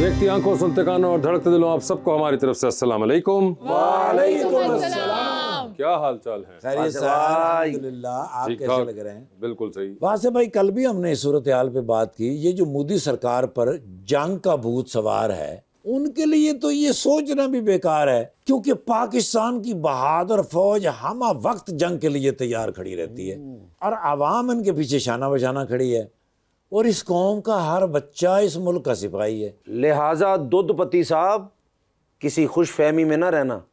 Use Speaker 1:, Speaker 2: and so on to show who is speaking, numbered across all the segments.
Speaker 1: देखती आंखों, सुनते कानों और धड़कते दिलों, आप सबको हमारी तरफ से अस्सलाम वालेकुम।
Speaker 2: वालेकुम अस्सलाम।
Speaker 1: क्या हाल चाल है?
Speaker 2: खैरियत से अल्हम्दुलिल्लाह। आप कैसे लग रहे हैं?
Speaker 1: बिल्कुल सही।
Speaker 2: वासे भाई, कल भी हमने इस सूरत हाल पे बात की। ये जो मोदी सरकार पर जंग का भूत सवार है, उनके लिए तो ये सोचना भी बेकार है, क्योंकि पाकिस्तान की बहादुर फौज हम वक्त जंग के लिए तैयार खड़ी रहती है और आवाम इनके पीछे शाना बशाना खड़ी है। और इस कौम का हर बच्चा इस मुल्क का सिपाही है।
Speaker 3: लिहाजा दूध पति साहब किसी खुश फहमी में ना रहना,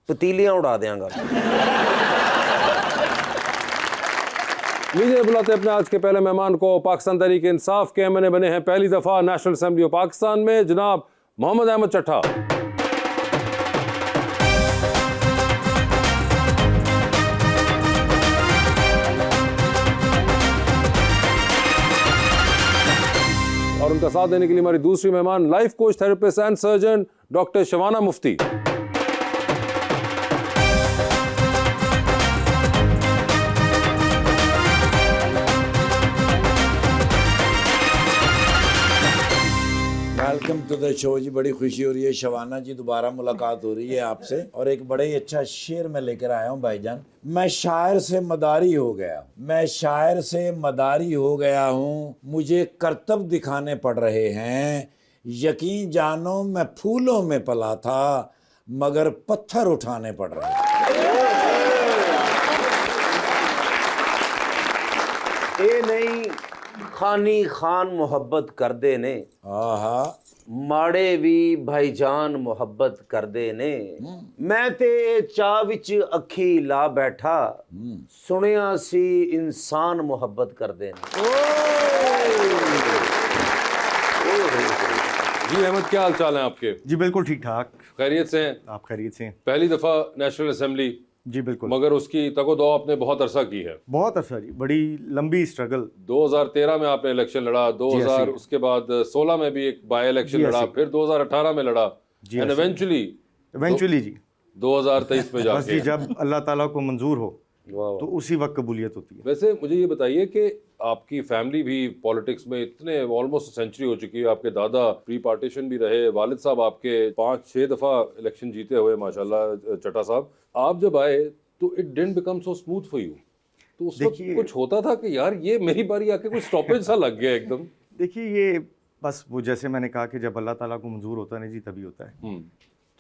Speaker 3: पतीलियां उड़ा देंगा।
Speaker 1: लीजिए बुलाते अपने आज के पहले मेहमान को। पाकिस्तान तहरीक इंसाफ के एमएनए बने हैं पहली दफा नेशनल असेंबली ऑफ पाकिस्तान में, जनाब मोहम्मद अहमद चट्ठा। और उनका साथ देने के लिए हमारी दूसरी मेहमान, life coach, therapist and surgeon doctor Shabana Mufti.
Speaker 2: Welcome to the show ji. बड़ी खुशी हो रही है शबाना जी, दोबारा मुलाकात हो रही है आपसे। और एक बड़े ही अच्छा शेर मैं लेकर आया हूँ भाईजान। मैं शायर से मदारी हो गया, मैं शायर से मदारी हो गया हूँ, मुझे करतब दिखाने पड़ रहे हैं। यकीन जानो मैं फूलों में पला था, मगर पत्थर उठाने पड़ रहे हैं।
Speaker 3: ए नहीं खानी खान मोहब्बत कर दे ने,
Speaker 2: आहा,
Speaker 3: माड़े भी भाईजान मोहब्बत कर दे ने। मैं ते चाह विच अखी ला बैठा, सुनिया सी इंसान मोहब्बत कर दे ने।
Speaker 1: जी अहमद, क्या हाल चाल है आपके?
Speaker 4: जी बिल्कुल ठीक ठाक।
Speaker 1: खैरियत से हैं?
Speaker 4: आप खैरियत से हैं?
Speaker 1: पहली दफा नेशनल असेंबली,
Speaker 4: जी बिल्कुल।
Speaker 1: मगर उसकी तगो-दो आपने बहुत अरसा की है।
Speaker 4: बहुत अच्छा जी, बड़ी लंबी स्ट्रगल।
Speaker 1: 2013 में आपने इलेक्शन लड़ा, 2000 उसके बाद 16 में भी एक बाय इलेक्शन लड़ा, फिर 2018 में लड़ा, एंड
Speaker 4: इवेंचुअली जी
Speaker 1: 2023 में
Speaker 4: बस जी,
Speaker 1: जाके।
Speaker 4: जब अल्लाह ताला को मंजूर हो तो उसी वक्त कबूलियत होती है।
Speaker 1: वैसे मुझे ये बताइए कि आपकी फैमिली भी पॉलिटिक्स में इतने ऑलमोस्ट सेंचुरी हो चुकी है। आपके दादा प्री पार्टीशन भी रहे, वालिद साहब आपके 5-6 दफा इलेक्शन जीते हुए माशाल्लाह चट्टा साहब। आप जब आए तो it didn't become so smooth for you, तो उस वक्त कुछ होता था कि यार ये मेरी बारी आके कुछ स्टॉपेज सा लग गया एकदम?
Speaker 4: देखिए, ये बस वो जैसे मैंने कहा कि जब अल्लाह ताला को मंजूर होता है ना जी, तभी होता है।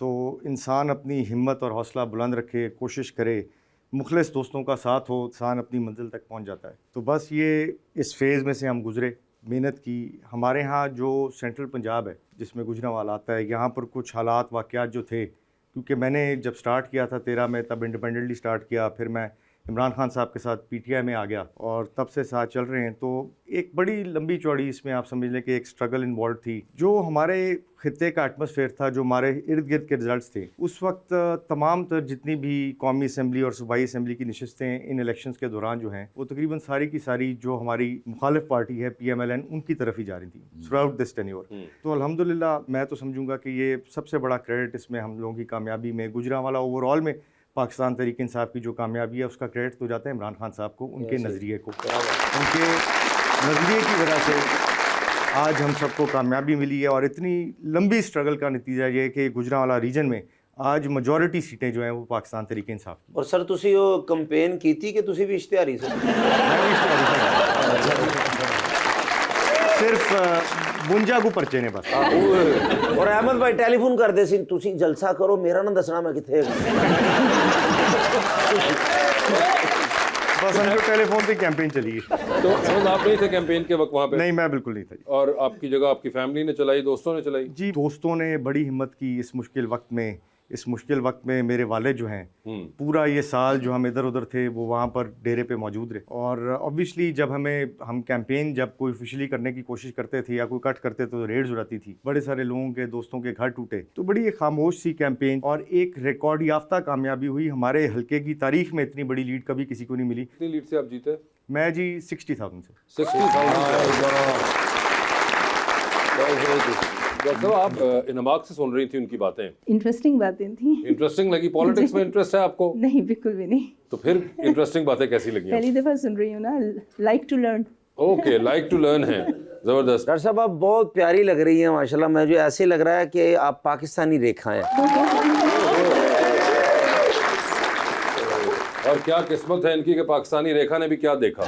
Speaker 4: तो इंसान अपनी हिम्मत और हौसला बुलंद रखे, कोशिश करे, मुखलिस दोस्तों का साथ हो, इंसान अपनी मंजिल तक पहुंच जाता है। तो बस ये इस फेज़ में से हम गुजरे, मेहनत की। हमारे यहाँ जो सेंट्रल पंजाब है जिसमें गुजरांवाला आता है, यहाँ पर कुछ हालात वाक़यात जो थे, क्योंकि मैंने जब स्टार्ट किया था 13 में, तब इंडिपेंडेंटली स्टार्ट किया, फिर मैं इमरान खान साहब के साथ पीटीआई में आ गया और तब से साथ चल रहे हैं। तो एक बड़ी लंबी चौड़ी इसमें आप समझ लें कि एक स्ट्रगल इन्वॉल्व थी। जो हमारे खित्ते का एटमॉस्फेयर था, जो हमारे इर्द गिर्द के रिजल्ट्स थे, उस वक्त तमाम तर जितनी भी कौमी असम्बली और सूबाई असम्बली की नशस्तें इन इलेक्शंस के दौरान जो हैं, वो तकरीबन सारी की सारी जो हमारी मुखालिफ पार्टी है PMLN, उनकी तरफ ही जा रही थी थ्रू आउट दिस टेन्योर। तो अल्हम्दुलिल्लाह मैं तो समझूंगा कि ये सबसे बड़ा क्रेडिट इसमें हम लोगों की कामयाबी में, गुजरांवाला ओवरऑल में पाकिस्तान तहरीक इंसाफ की जो कामयाबी है, उसका क्रेडिट तो जाता है इमरान खान साहब को, उनके नज़रिए को। उनके नज़रिए की वजह से आज हम सबको कामयाबी मिली है। और इतनी लंबी स्ट्रगल का नतीजा ये है कि गुजरांवाला रीजन में आज मेजॉरिटी सीटें जो हैं वो पाकिस्तान तहरीक इंसाफ की।
Speaker 3: और सर तुसी वो कैंपेन की थी कि तुसी भी इश्तिहारी से?
Speaker 4: मैं भी इश्तिहारी सिर्फ बुंजा को परचे ने बस।
Speaker 3: और अहमद भाई टेलीफोन कर दे सी, तुसी जलसा करो, मेरा ना दसना मैं किथे।
Speaker 4: बस हम टेलीफोन पे कैंपेन चली है।
Speaker 1: तो आप नहीं थे कैंपेन के वक्त वहाँ पे?
Speaker 4: नहीं, मैं बिल्कुल नहीं था।
Speaker 1: और आपकी जगह आपकी फैमिली ने चलाई, दोस्तों ने चलाई?
Speaker 4: जी, दोस्तों ने बड़ी हिम्मत की इस मुश्किल वक्त में। इस मुश्किल वक्त में मेरे वालिद जो हैं, पूरा ये साल जो हम इधर उधर थे वो वहाँ पर डेरे पे मौजूद रहे। और ऑब्वियसली जब हम कैंपेन जब कोई ऑफिशियली करने की कोशिश करते थे या कोई कट करते तो रेड्स हो जाती थी, बड़े सारे लोगों के दोस्तों के घर टूटे। तो बड़ी एक खामोश सी कैंपेन और एक रिकॉर्ड याफ्ता कामयाबी हुई। हमारे हल्के की तारीख में इतनी बड़ी लीड कभी किसी को नहीं मिली।
Speaker 1: कितनी लीड से आप जीते?
Speaker 4: मैं जी 60,000 से।
Speaker 1: 60,000। डॉक्टर आप इनबाग से सुन रही थी उनकी बातें,
Speaker 5: इंटरेस्टिंग बातें थी।
Speaker 1: इंटरेस्टिंग लगी? पॉलिटिक्स में इंटरेस्ट है आपको?
Speaker 5: नहीं, बिल्कुल भी नहीं।
Speaker 1: तो फिर इंटरेस्टिंग बातें कैसी लगी?
Speaker 5: पहली दफा सुन रही हूँ ना, like to learn.
Speaker 1: Okay, like to learn है। जबरदस्त।
Speaker 3: डॉक्टर साहब आप बहुत प्यारी लग रही हैं माशाल्लाह, मुझे ऐसे लग रहा है कि आप पाकिस्तानी रेखा हैं।
Speaker 1: और क्या किस्मत है इनकी कि पाकिस्तानी रेखा ने भी क्या देखा।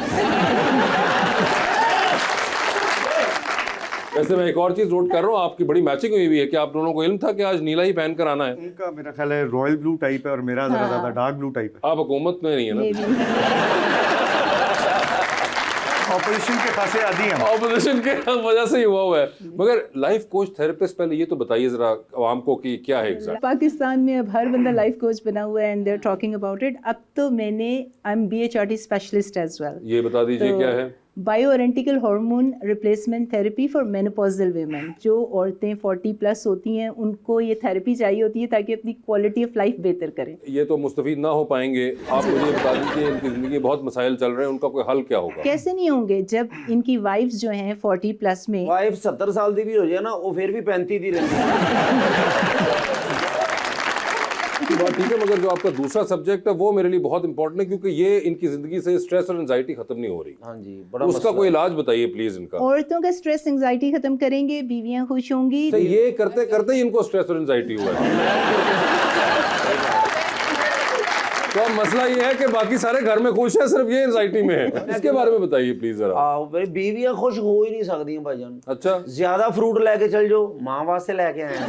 Speaker 1: वैसे मैं एक और चीज नोट कर रहा हूँ, आपकी बड़ी मैचिंग हुई है कि आप दोनों को इल्म था कि आज नीला ही पहन कर आना है।
Speaker 4: उनका मेरा ख्याल है रॉयल ब्लू टाइप है और मेरा ज़रा ज़्यादा डार्क ब्लू टाइप है।
Speaker 1: आप हुकूमत में नहीं है ना,
Speaker 4: ऑपोजिशन के खासे आदि हैं।
Speaker 1: ऑपोजिशन के वजह से ही हुआ है। मगर लाइफ कोच थेरेपिस्ट, पहले ये तो बताइए जरा आवाम को कि क्या है एग्जैक्ट।
Speaker 5: पाकिस्तान में अब हर बंदा लाइफ कोच बना हुआ है and they are talking about it. अब तो मैंने I am BHRT specialist as well.
Speaker 1: ये बता दीजिए क्या है।
Speaker 5: Bioidentical hormone replacement therapy for menopausal women. जो औरतें 40+ होती हैं उनको ये थेरेपी चाहिए होती है ताकि अपनी क्वालिटी ऑफ लाइफ बेहतर करें।
Speaker 1: ये तो मुस्तफीद ना हो पाएंगे, आप मुझे बता दीजिए इनकी ज़िंदगी में बहुत मसाइल चल रहे हैं, उनका कोई हल क्या होगा।
Speaker 5: कैसे नहीं होंगे जब इनकी वाइफ्स जो हैं 40+ में।
Speaker 3: वाइफ 70 साल की भी हो जाए ना, वो फिर भी 35 ही रहती
Speaker 1: बात ठीक है, मगर जो आपका दूसरा सब्जेक्ट है वो मेरे लिए बहुत इंपॉर्टेंट है क्योंकि ये इनकी जिंदगी से स्ट्रेस और एंजाइटी खत्म नहीं हो रही।
Speaker 3: हाँ जी, बड़ा
Speaker 1: उसका कोई इलाज बताइए प्लीज इनका।
Speaker 5: औरतों का स्ट्रेस एंजाइटी खत्म करेंगे, बीवियां खुश होंगी।
Speaker 1: तो ये करते करते ही इनको स्ट्रेस और एंजाइटी हुआ है। तो अब मसला ये है कि बाकी सारे घर में खुश है, सिर्फ ये एंजाइटी में है। इसके बारे में बताइए प्लीज जरा।
Speaker 3: भाई बीवियां खुश हो ही नहीं सकती हैं भाईजान।
Speaker 1: अच्छा,
Speaker 3: ज्यादा फ्रूट लेके चल जाओ, माँ वास्ते लेके आए हैं।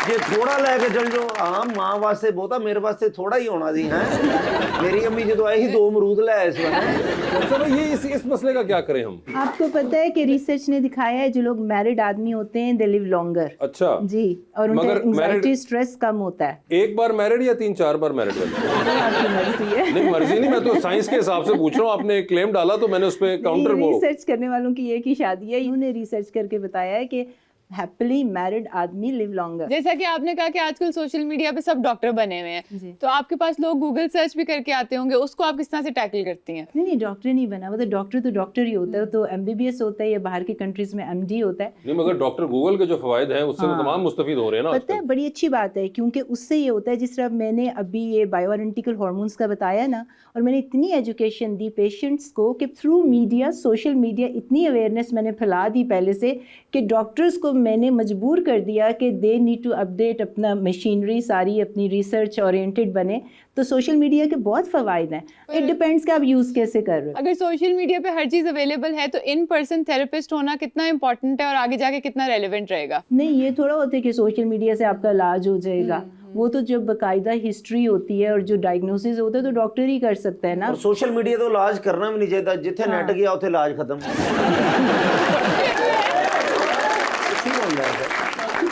Speaker 3: ये थोड़ा लेके चल जाओ, हाँ माँ वास्ते बहुत है, मेरे वास्ते थोड़ा ही होना दी है। मेरी अम्मी जो आई ही 2 अमरूद ले आए इस वक्त।
Speaker 1: चलो ये इस मसले का क्या करें हम।
Speaker 5: आपको पता है कि रिसर्च ने दिखाया है जो लोग मैरिड आदमी होते हैं दे लिव लॉन्गर।
Speaker 1: अच्छा
Speaker 5: जी, और उनका
Speaker 1: मगर
Speaker 5: एंजाइटी स्ट्रेस कम होता है।
Speaker 1: एक बार मैरिड या 3-4 बार मैरिड है?
Speaker 5: आपकी मर्जी है।
Speaker 1: नहीं मर्जी नहीं, मैं तो साइंस के हिसाब से पूछ रहा हूँ। आपने एक क्लेम डाला तो मैंने उस पर काउंटर वो।
Speaker 5: रिसर्च करने वालों की एक ही शादी है, इन्होंने रिसर्च करके बताया है कि हैप्पीली मैरिड आदमी लिव लॉन्गर।
Speaker 6: जैसा कि आपने कहा कि आजकल सोशल मीडिया पे सब डॉक्टर बने हुए हैं, तो आपके पास लोग गूगल सर्च भी करके आते होंगे, उसको आप किस तरह से टैकल करती हैं?
Speaker 5: नहीं डॉक्टर नहीं बना, मतलब डॉक्टर तो डॉक्टर ही होता है, तो MBBS होता है या बाहर की कंट्रीज में MD होता है।
Speaker 1: नहीं मगर डॉक्टर गूगल के जो फवायद हैं उससे तो तमाम मुस्तफीद हो रहे हैं ना
Speaker 5: पता है, बड़ी अच्छी बात है क्योंकि उससे ये होता है जिस तरह मैंने अभी ये बायोआइडेंटिकल हार्मोन्स का बताया ना, और मैंने इतनी एजुकेशन दी पेशेंट्स को कि थ्रू मीडिया, सोशल मीडिया इतनी अवेयरनेस मैंने फैला दी पहले से कि डॉक्टर्स को मैंने मजबूर कर दिया कि दे नीड टू अपडेट अपना मशीनरी सारी, अपनी रिसर्च ओरिएंटेड बने। तो सोशल मीडिया के बहुत फ़वाइद हैं, इट डिपेंड्स कि आप यूज़ कैसे कर रहे हो।
Speaker 6: अगर सोशल मीडिया पे हर चीज़ अवेलेबल है तो इन पर्सन थेरेपिस्ट होना कितना इंपॉर्टेंट है और आगे जाके कितना रेलेवेंट रहेगा?
Speaker 5: नहीं, ये थोड़ा होता है कि सोशल मीडिया से आपका इलाज हो जाएगा। वो तो जब बाकायदा हिस्ट्री होती है और जो डायग्नोसिस होता है तो डॉक्टर ही कर सकता है ना।
Speaker 3: और सोशल मीडिया तो इलाज करना भी नहीं चाहिए, जिथे नेट गया उथे इलाज खत्म।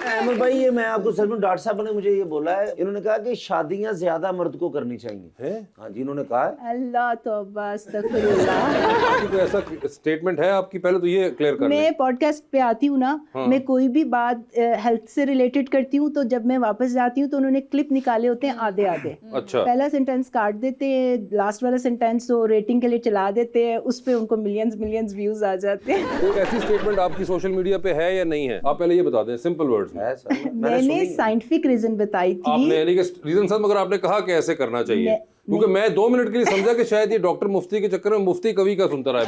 Speaker 3: अहमद भाई, ये मैं आपको सच में, डॉक्टर साहब ने मुझे ये बोला है, इन्होंने कहा कि शादियां ज्यादा मर्द को करनी चाहिए। हाँ जी, इन्होंने कहा है।
Speaker 5: अल्लाह तौबा अस्तगफिरुल्लाह।
Speaker 1: तो ऐसा स्टेटमेंट है आपकी, पहले तो ये क्लियर कर लें।
Speaker 5: मैं पॉडकास्ट पे आती हूँ ना, मैं कोई भी बात हेल्थ से रिलेटेड करती हूँ तो जब मैं वापस जाती हूँ तो उन्होंने क्लिप निकाले होते हैं आधे आधे।
Speaker 1: अच्छा,
Speaker 5: पहला सेंटेंस काट देते हैं, लास्ट वाला सेंटेंस तो रेटिंग के लिए चला देते हैं, उस पे उनको मिलियंस व्यूज आ जाते हैं।
Speaker 1: कोई ऐसी स्टेटमेंट आपकी सोशल मीडिया पे है या नहीं है? आप पहले ये बता दें सिंपल वर्ड्स में।
Speaker 5: मैंने साइंटिफिक रीजन बताई थी।
Speaker 1: आपने यानी कि रीजन सर, मगर आपने कहा कि ऐसे करना चाहिए, क्योंकि मैं 2 मिनट के लिए समझा कि शायद ये डॉक्टर मुफ्ती के चक्कर में मुफ्ती कवि का सुनता रहा है।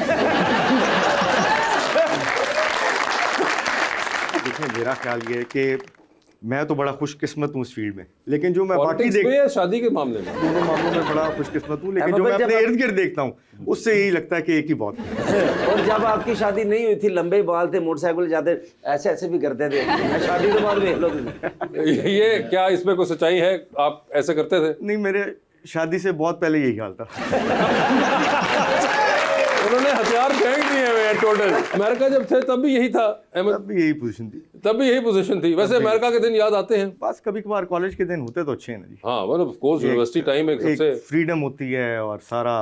Speaker 4: देखिए मेरा ख्याल ये है कि मैं तो बड़ा खुशकिस्मत हूँ इस फील्ड में, लेकिन जो मैं बाकी
Speaker 1: पॉलिटिक्स में या शादी के मामले में?
Speaker 4: दोनों मामलों में बड़ा खुशकिस्मत हूँ, लेकिन जो मैं अपने इर्द गिर्द देखता हूँ उससे यही लगता है कि एक ही बहुत है।
Speaker 3: और जब आपकी शादी नहीं हुई थी, लंबे बाल थे, मोटरसाइकिल जाते ऐसे ऐसे भी करते थे, शादी के बाद देख लो तुम।
Speaker 1: ये क्या इसमें कोई सच्चाई है? आप ऐसे करते थे?
Speaker 4: नहीं, मेरे शादी से बहुत पहले यही हाल था।
Speaker 1: उन्होंने हथियार फेंक दिए हैं टोटल। अमेरिका जब थे तब भी यही था अहमद,
Speaker 4: तब भी यही पोजीशन थी।
Speaker 1: तब भी यही पोजीशन थी। वैसे अमेरिका के दिन याद आते हैं?
Speaker 4: बस कभी कभार कॉलेज के दिन होते तो अच्छे हैं ना जी।
Speaker 1: हाँ मतलब ऑफ कोर्स यूनिवर्सिटी टाइम एक सबसे
Speaker 4: फ्रीडम होती है और सारा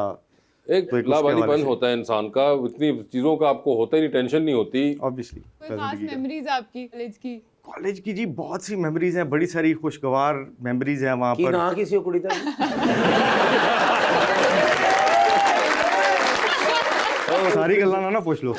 Speaker 1: एक लावारीपन होता है इंसान का, इतनी चीजों का आपको होता ही नहीं, टेंशन नहीं होती।
Speaker 4: ऑब्वियसली।
Speaker 6: कोई खास मेमोरीज आपकी
Speaker 4: कॉलेज की जी बहुत सी मेमोरीज हैं, बड़ी सारी खुशगवार मेमोरीज हैं वहाँ पर।
Speaker 3: ना किसी को कुड़ी था
Speaker 4: सारी गल्लां ना पूछ लो।